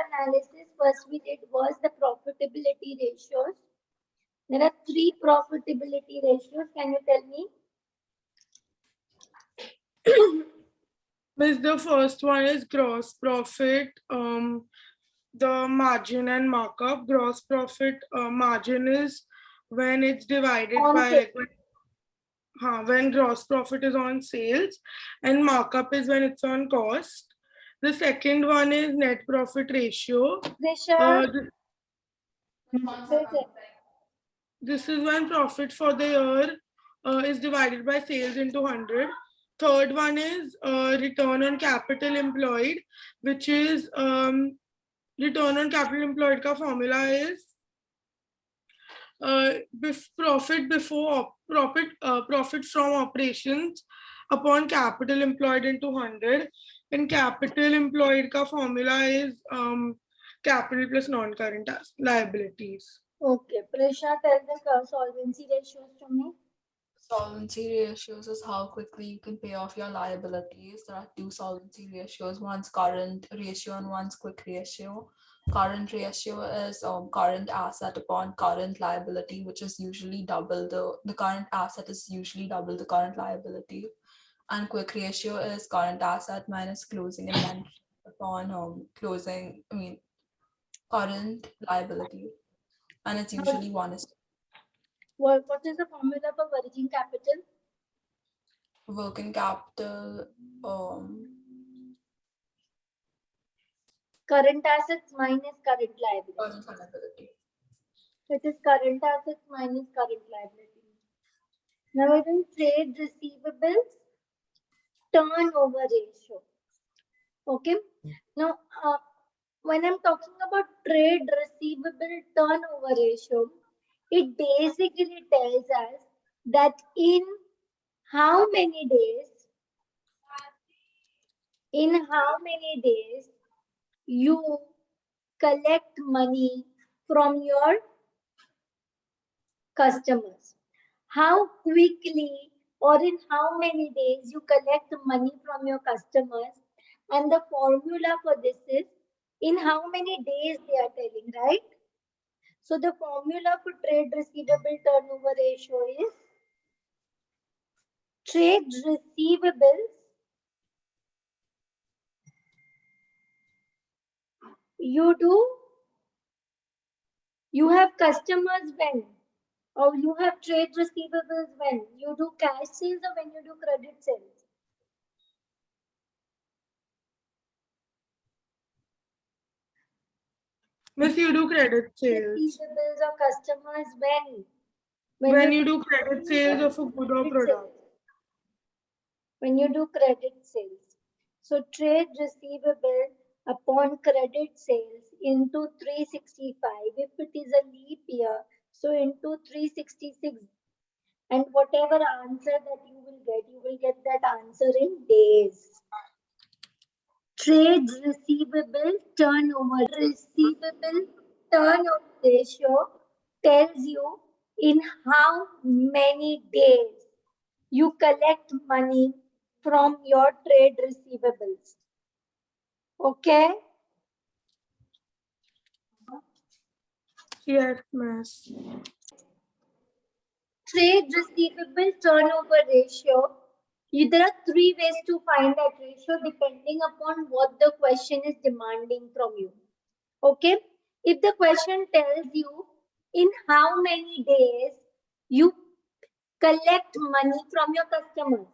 analysis, first we did was the profitability ratios. There are 3 profitability ratios. Can you tell me? Miss, the first one is gross profit, the margin and markup. Gross profit margin is when it's divided On by sales. when gross profit is on sales, and markup is when it's on cost. The second one is net profit ratio. Risha, This is when profit for the year is divided by sales into 100. Third one is return on capital employed, which is return on capital employed ka formula is profit from operations upon capital employed into 100, and capital employed ka formula is capital plus non-current liabilities. okay. Prisha, tell the solvency ratios to me. Solvency ratios is how quickly you can pay off your liabilities. There are 2 solvency ratios. One's current ratio and one's quick ratio. Current ratio is current asset upon current liability, which is usually double the current asset is usually double the current liability. And quick ratio is current asset minus closing inventory upon current liability. And it's usually 1:1. What is the formula for working capital? Working capital, Current assets minus current liability. current liability. It is current assets minus current liability. Now we're doing trade receivables turnover ratio. Okay. Now, when I'm talking about trade receivable turnover ratio, it basically tells us that in how many days you collect money from your customers. How quickly or in how many days you collect money from your customers, and the formula for this is in how many days they are telling, right? So the formula for trade receivable turnover ratio is trade receivables you have customers when, or you have trade receivables when you do cash sales or when you do credit sales. Miss, you do credit sales. Receivables or customers When you do credit sales of a good or product. When you do credit sales. So trade receivable upon credit sales into 365. If it is a leap year, so into 366. And whatever answer that you will get that answer in days. Trade receivable turnover ratio tells you in how many days you collect money from your trade receivables. Okay? Yes, miss. Trade receivable turnover ratio. There are 3 ways to find that ratio depending upon what the question is demanding from you. Okay? If the question tells you in how many days you collect money from your customers.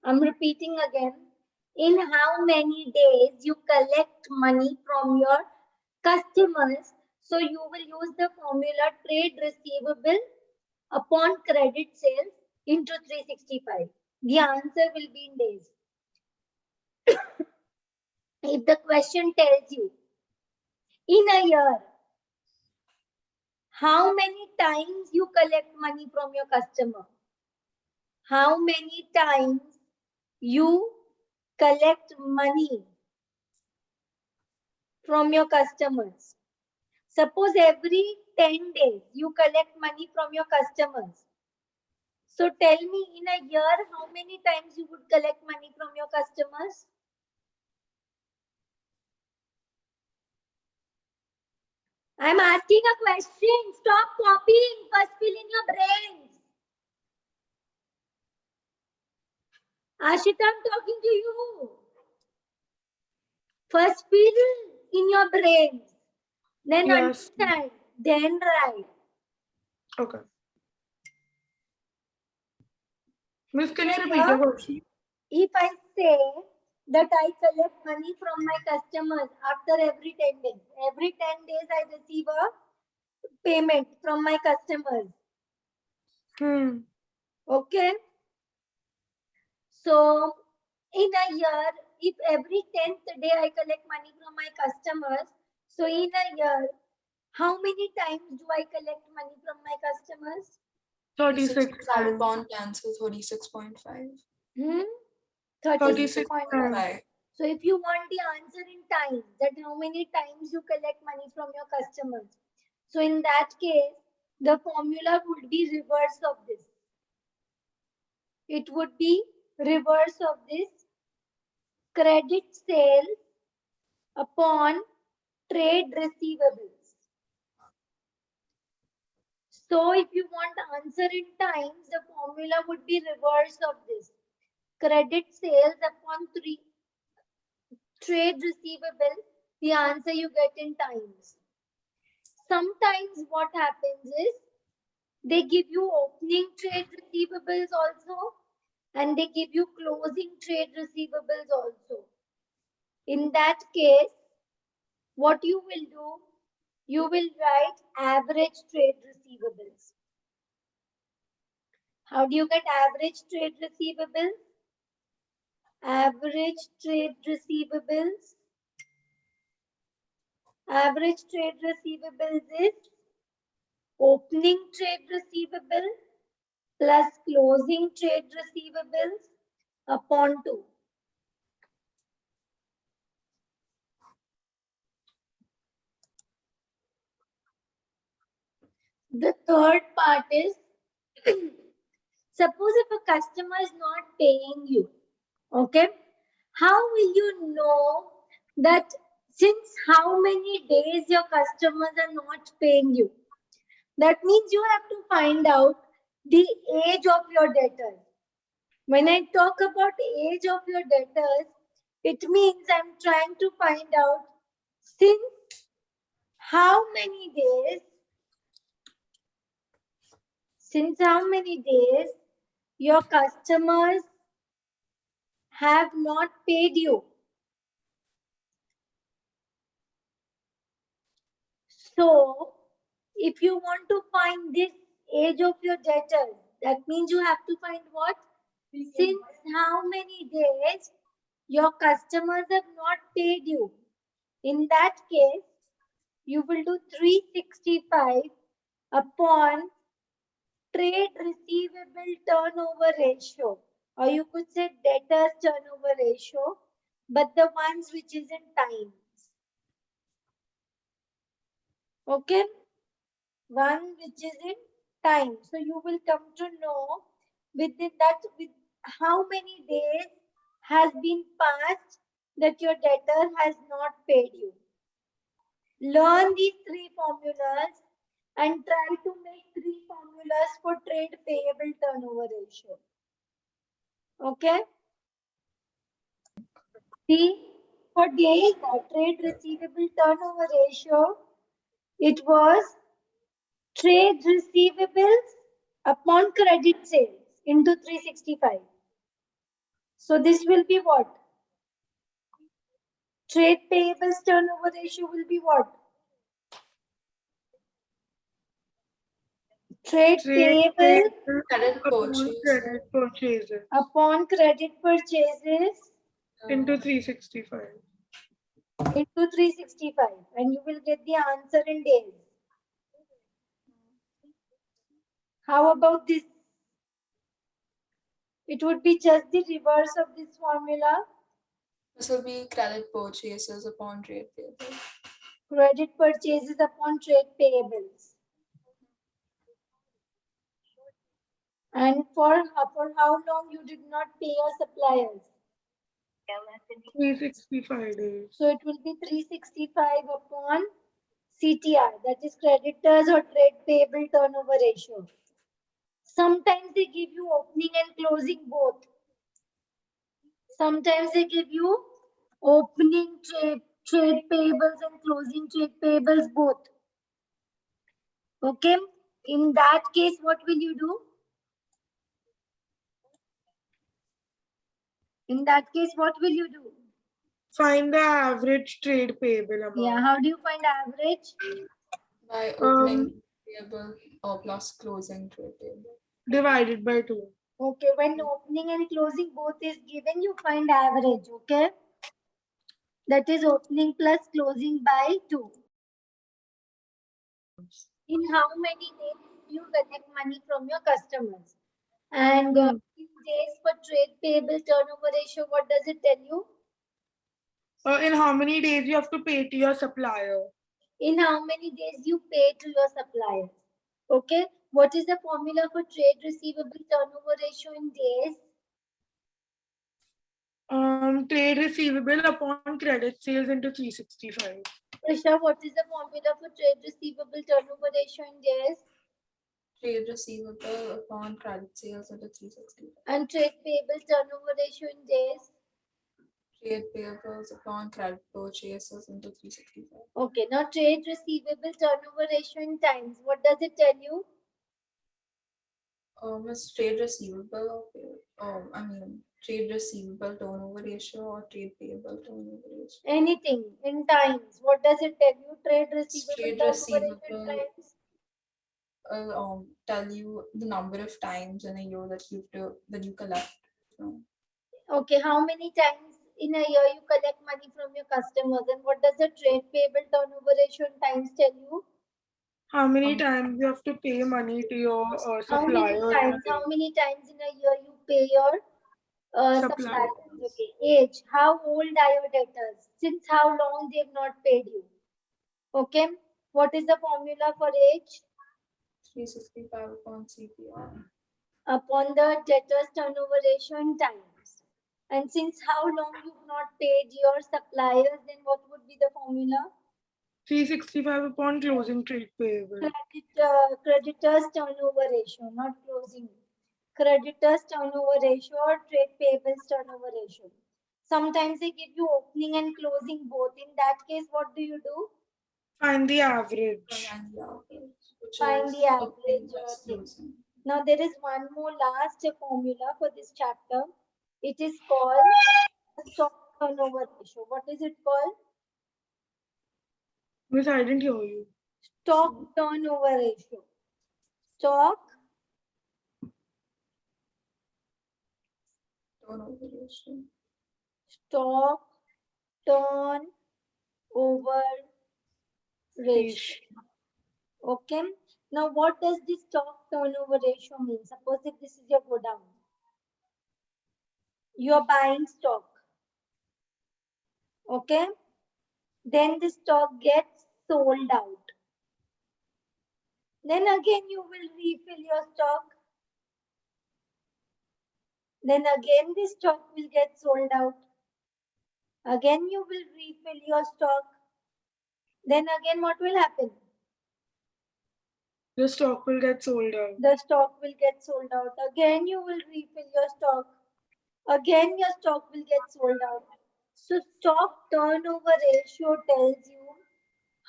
I'm repeating again. In how many days you collect money from your customers. So you will use the formula trade receivable upon credit sales into 365. The answer will be in days. If the question tells you in a year, how many times you collect money from your customer? How many times you collect money from your customers? Suppose every 10 days you collect money from your customers. So tell me in a year how many times you would collect money from your customers? I'm asking a question. Stop copying. First fill in your brains. Ashita, I'm talking to you. First fill in your brains. Then Yes. understand. Then write. Okay. Miss, can you Here, repeat your question? if I say that I collect money from my customers after every 10 days, every 10 days I receive a payment from my customers. Okay. So in a year, if every 10th day I collect money from my customers, so in a year, how many times do I collect money from my customers? 36 added times. upon cancel 36.5. 36 point. 5. So if you want the answer in times, that how many times you collect money from your customers. So in that case, the formula would be reverse of this. It would be reverse of this. Credit sales upon trade receivables. So if you want answer in times, the formula would be reverse of this. Credit sales upon trade receivable, the answer you get in times. Sometimes what happens is they give you opening trade receivables also and they give you closing trade receivables also. In that case, what you will do, you will write average trade receivables. How do you get average trade receivables? Average trade receivables. Average trade receivables is opening trade receivable plus closing trade receivables upon 2. The third part is, suppose if a customer is not paying you, okay, how will you know that since how many days your customers are not paying you? That means you have to find out the age of your debtors. When I talk about age of your debtors, it means I'm trying to find out since how many days your customers have not paid you. So, if you want to find this age of your debtors, that means you have to find what? Since how many days your customers have not paid you. In that case, you will do 365 upon trade receivable turnover ratio, or you could say debtors turnover ratio, but the ones which is in times. Okay, one which is in time. So you will come to know within that with how many days has been passed that your debtor has not paid you. Learn these 3 formulas and try to make 3 formulas for trade payable turnover ratio. Okay. See, for days trade receivable turnover ratio, it was trade receivables upon credit sales into 365. So this will be what? Trade payables turnover ratio will be what? Trade payable Credit upon purchase. credit purchases upon credit purchases into 365. into 365, and you will get the answer in days. How about this? It would be just the reverse of this formula. This will be credit purchases upon trade payable. Credit purchases upon trade payables. And for how long you did not pay your suppliers? 365 days. So it will be 365 upon CTR, that is creditors or trade payable turnover ratio. Sometimes they give you opening and closing both. Sometimes they give you opening trade payables and closing trade payables both. Okay. In that case, what will you do? In that case, what will you do? Find the average trade payable amount. Yeah, how do you find average? By opening payable plus closing trade payable. Divided by 2. Okay, when opening and closing both is given, you find average, okay? That is opening plus closing by 2. In how many days you collect money from your customers? And in days for trade payable turnover ratio, what does it tell you? In how many days you have to pay to your supplier? In how many days you pay to your suppliers? Okay, what is the formula for trade receivable turnover ratio in days? Trade receivable upon credit sales into 365. Krishna, what is the formula for trade receivable turnover ratio in days? Trade receivable upon credit sales into 360. And trade payable turnover ratio in days? Trade payables upon credit purchases into 365. Okay, now trade receivable turnover ratio in times. What does it tell you? It's trade receivable trade receivable turnover ratio or trade payable turnover ratio. Anything in times. What does it tell you? Trade receivable Trade turnover ratio in receivable times. Tell you the number of times in a year that you collect from. Okay, how many times in a year you collect money from your customers, and what does the trade payable turnover ratio in times tell you? How many times you have to pay money to your How many supplier? times? How many times in a year you pay your Supplier. suppliers? Okay. Age. How old are your debtors? Since how long they have not paid you? Okay. What is the formula for age? 365 upon CPR. Upon the debtors turnover ratio in times. And since how long you've not paid your suppliers, then what would be the formula? 365 upon closing trade payable. Creditors turnover ratio, not closing. Creditors turnover ratio or trade payables turnover ratio. Sometimes they give you opening and closing both. In that case, what do you do? Find the average. And the average, which Find is the average opening plus thing. closing. Now there is one more last formula for this chapter. It is called stock turnover ratio. What is it called? Miss, I didn't hear you. Stock turnover ratio. Stock Turnover ratio. stock turnover ratio. Okay. Now, what does this stock turnover ratio mean? Suppose if this is your godown, you are buying stock. Okay. Then the stock gets sold out. Then again, you will refill your stock. Then again, the stock will get sold out. Again, you will refill your stock. Then again, what will happen? The stock will get sold out. The stock will get sold out. Again, you will refill your stock. Again, your stock will get sold out. So, stock turnover ratio tells you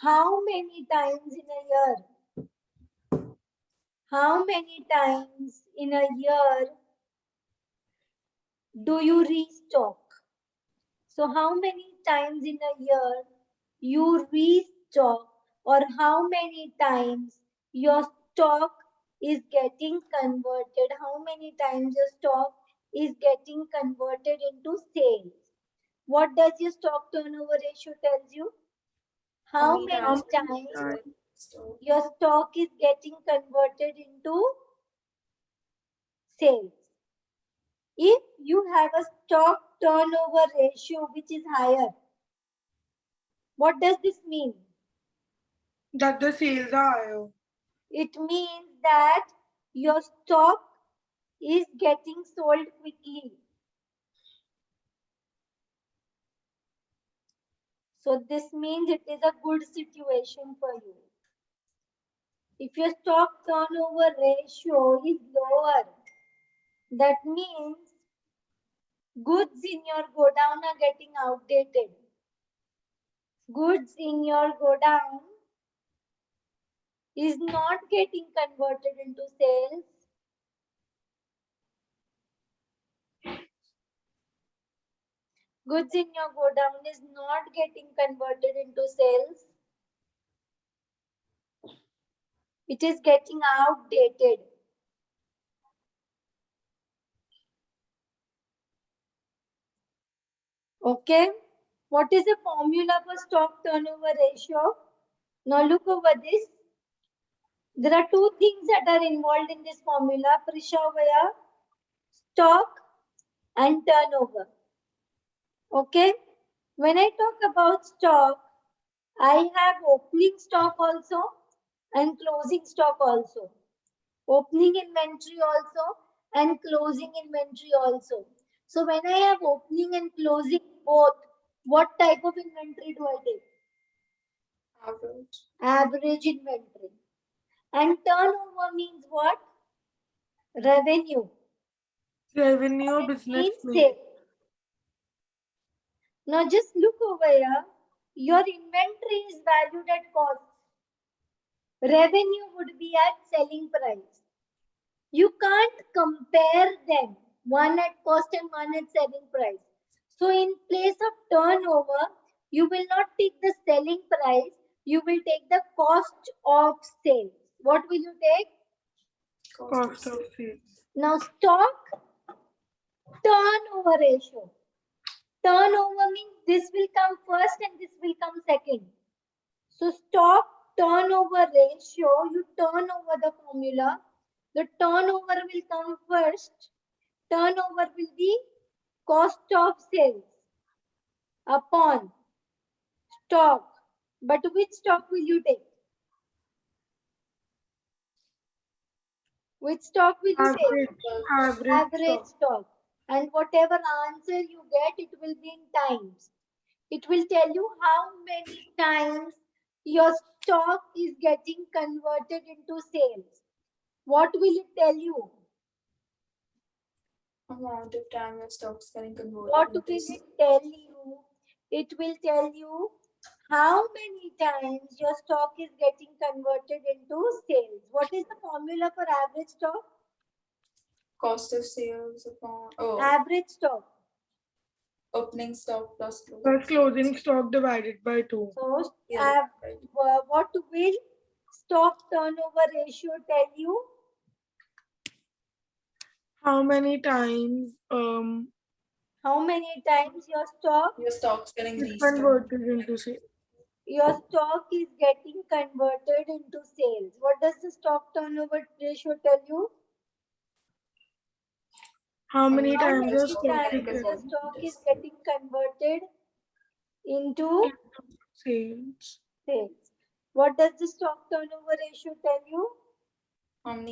how many times in a year. How many times in a year do you restock? So, how many times in a year you restock, or how many times your stock is getting converted? How many times your stock is getting converted into sales? What does your stock turnover ratio tells you? How many times your stock is getting converted into sales? If you have a stock turnover ratio which is higher, what does this mean? That the sales are higher. It means that your stock is getting sold quickly. So this means it is a good situation for you. If your stock turnover ratio is lower, that means goods in your godown are getting outdated. Goods in your godown is not getting converted into sales. Goods in your godown is not getting converted into sales. It is getting outdated. Okay. What is the formula for stock turnover ratio? Now look over this. There are two things that are involved in this formula, Prishavaya, stock and turnover. Okay. When I talk about stock, I have opening stock also and closing stock also. Opening inventory also and closing inventory also. So when I have opening and closing both, what type of inventory do I take? Average. Average inventory. And turnover means what? Revenue. Revenue, It business means made. sale. Now just look over here. Your inventory is valued at cost. Revenue would be at selling price. You can't compare them, one at cost and one at selling price. So in place of turnover, you will not take the selling price, you will take the cost of sales. What will you take? Cost of sales. Now stock turnover ratio. Turnover means this will come first and this will come second. So stock turnover ratio, you turn over the formula. The turnover will come first. Turnover will be cost of sales upon stock. But which stock will you take? Which stock will you take? Average stock. And whatever answer you get, it will be in times. It will tell you how many times your stock is getting converted into sales. What will it tell you? Amount of time your stock's getting converted. What into will sales. it tell you? It will tell you how many times your stock is getting converted into sales. What is the formula for average stock? Cost of sales upon Average stock. opening stock plus closing. Plus closing stock divided by 2. So, Yeah, right. what will stock turnover ratio tell you? How many times How many times your stock's getting is restocked. converted into sales? Your stock is getting converted into sales. What does the stock turnover ratio tell you? How many How times many your times stock is the stock is getting converted into sales? sales? What does the stock turnover ratio tell you?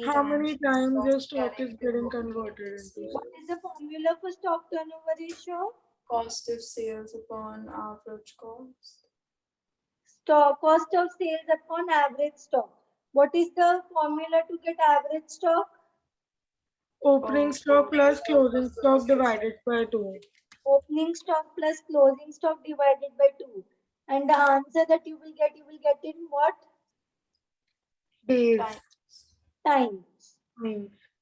How many times your stock is getting getting converted into What sales? is the formula for stock turnover ratio? Cost of sales upon average cost. Stock cost of sales upon average stock. What is the formula to get average stock? Opening stock plus closing stock divided by 2. Opening stock plus closing stock divided by 2. And the answer that you will get in what? Days. Times.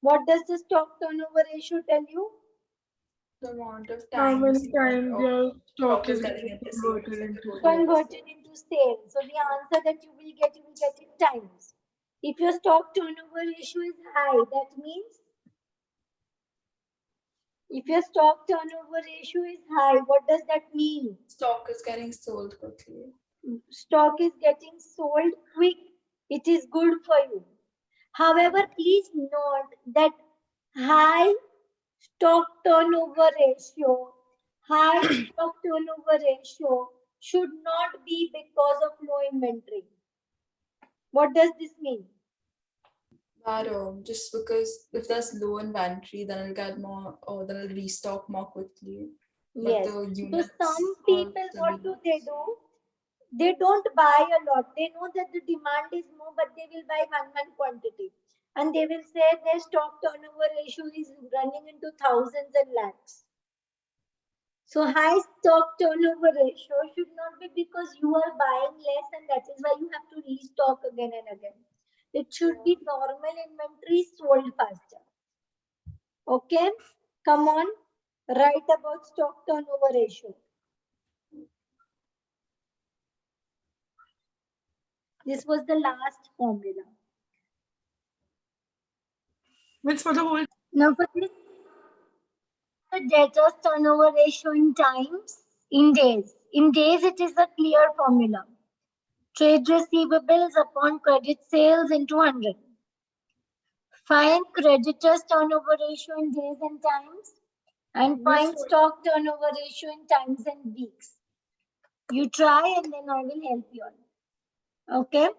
What does the stock turnover ratio tell you? The amount of How times many times your stock is getting getting into converted sales. into sales? Converted into sales. So the answer that you will get in times. If your stock turnover ratio is high, that means if your stock turnover ratio is high, what does that mean? Stock is getting sold quickly. Stock is getting sold quick. It is good for you. However, please note that high stock turnover ratio should not be because of low inventory. What does this mean? That just because if there's low inventory, then it'll get more, or then it'll restock more quickly. But Yes. the So units some are people, still what do? They don't buy a lot. They know that the demand is more, but they will buy one quantity. And they will say their stock turnover ratio is running into thousands and lakhs. So high stock turnover ratio should not be because you are buying less and that is why you have to restock again and again. It should be normal inventory sold faster. Okay, come on, write about stock turnover ratio. This was the last formula. It's for the whole. Now for this, the debtors turnover ratio in times, in days. In days, it is a clear formula. Trade receivables upon credit sales into 100. Find creditors turnover ratio in days and times, and find stock turnover ratio in times and weeks. You try and then I will help you on. Okay.